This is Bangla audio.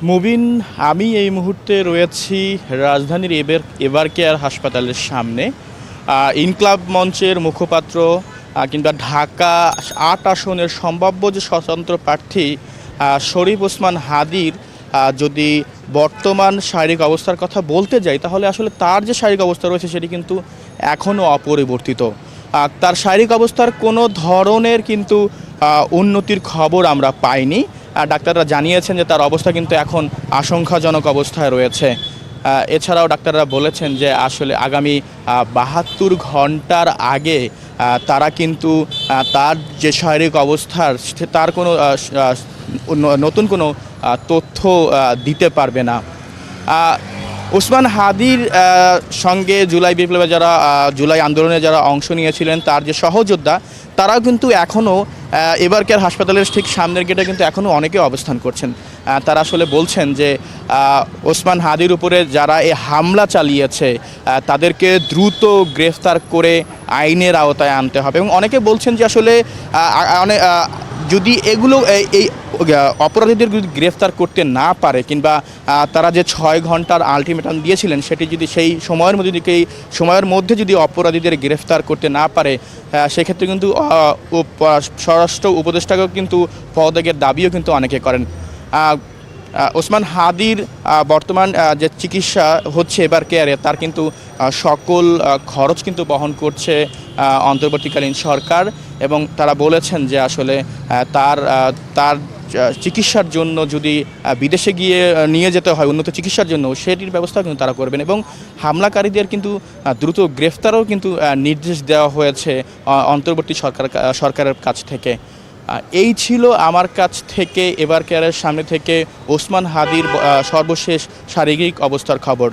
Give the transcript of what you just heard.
মুবিন, আমি এই মুহূর্তে রয়েছি রাজধানীর এভার কেয়ার হাসপাতালের সামনে। ইনক্লাব মঞ্চের মুখপাত্র কিংবা ঢাকা ৮ আসনের সম্ভাব্য যে স্বতন্ত্র প্রার্থী শরীফ ওসমান হাদির যদি বর্তমান শারীরিক অবস্থার কথা বলতে যাই, তাহলে আসলে তার যে শারীরিক অবস্থা রয়েছে সেটি কিন্তু এখনও অপরিবর্তিত। তার শারীরিক অবস্থার কোনো ধরনের কিন্তু উন্নতির খবর আমরা পাইনি। ডাক্তাররা জানিয়েছেন যে তার অবস্থা কিন্তু এখন আশঙ্কাজনক অবস্থায় রয়েছে। এছাড়াও ডাক্তাররা বলেছেন যে আসলে আগামী ৭২ ঘন্টার আগে তারা কিন্তু তার যে শারীরিক অবস্থার তার কোনো নতুন কোনো তথ্য দিতে পারবে না। ওসমান হাদির সঙ্গে জুলাই বিপ্লবে যারা জুলাই আন্দোলনে যারা অংশ নিয়েছিলেন, তার যে সহযোদ্ধা, তারাও কিন্তু এখনও এভার কেয়ার হাসপাতালের ঠিক সামনের গেটে কিন্তু এখনও অনেকে অবস্থান করছেন। তারা আসলে বলছেন যে ওসমান হাদির উপরে যারা এই হামলা চালিয়েছে তাদেরকে দ্রুত গ্রেফতার করে আইনের আওতায় আনতে হবে। এবং অনেকে বলছেন যে আসলে যদি এগুলো এই অপরাধীদের যদি গ্রেফতার করতে না পারে, কিংবা তারা যে ৬ ঘন্টার আলটিমেটাম দিয়েছিলেন সেটি যদি সেই সময়ের মধ্যে যদি অপরাধীদের গ্রেফতার করতে না পারে, সেক্ষেত্রে কিন্তু স্বরাষ্ট্র উপদেষ্টাকেও কিন্তু পদত্যাগের দাবিও কিন্তু অনেকে করেন। ওসমান হাদির বর্তমান যে চিকিৎসা হচ্ছে এভার কেয়ারে, তার কিন্তু সকল খরচ কিন্তু বহন করছে অন্তর্বর্তীকালীন সরকার। এবং তারা বলেছেন যে আসলে তার চিকিৎসার জন্য যদি বিদেশে গিয়ে নিয়ে যেতে হয় উন্নত চিকিৎসার জন্য, সেটির ব্যবস্থা কিন্তু তারা করবেন। এবং হামলাকারীদের কিন্তু দ্রুত গ্রেফতারও কিন্তু নির্দেশ দেওয়া হয়েছে অন্তর্বর্তী সরকারের কাছ থেকে। এই ছিল আমার কাছ থেকে এভার কেয়ারের সামনে থেকে ওসমান হাদির সর্বশেষ শারীরিক অবস্থার খবর।